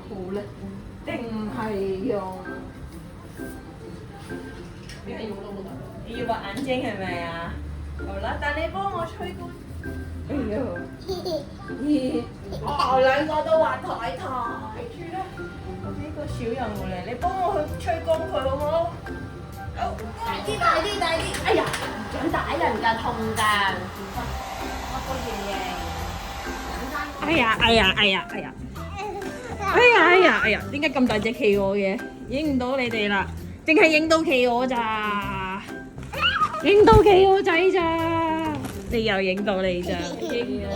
好咧？定係用？你要畫眼睛係咪啊？好啦，但你幫我吹乾。哎呀，兩個都畫台住啦。呢個小人物嚟，你幫我去吹乾佢好唔好？好，大啲，大啲，大啲。哎呀，唔想打人㗎，痛㗎。我個型型。哎呀，哎呀，哎呀，哎呀。哎呀，哎呀，哎呀，點解咁大隻企鵝嘅？影唔到你哋啦，淨係影到企鵝咋？影到企鵝仔咋？你又影到你咋？影啊！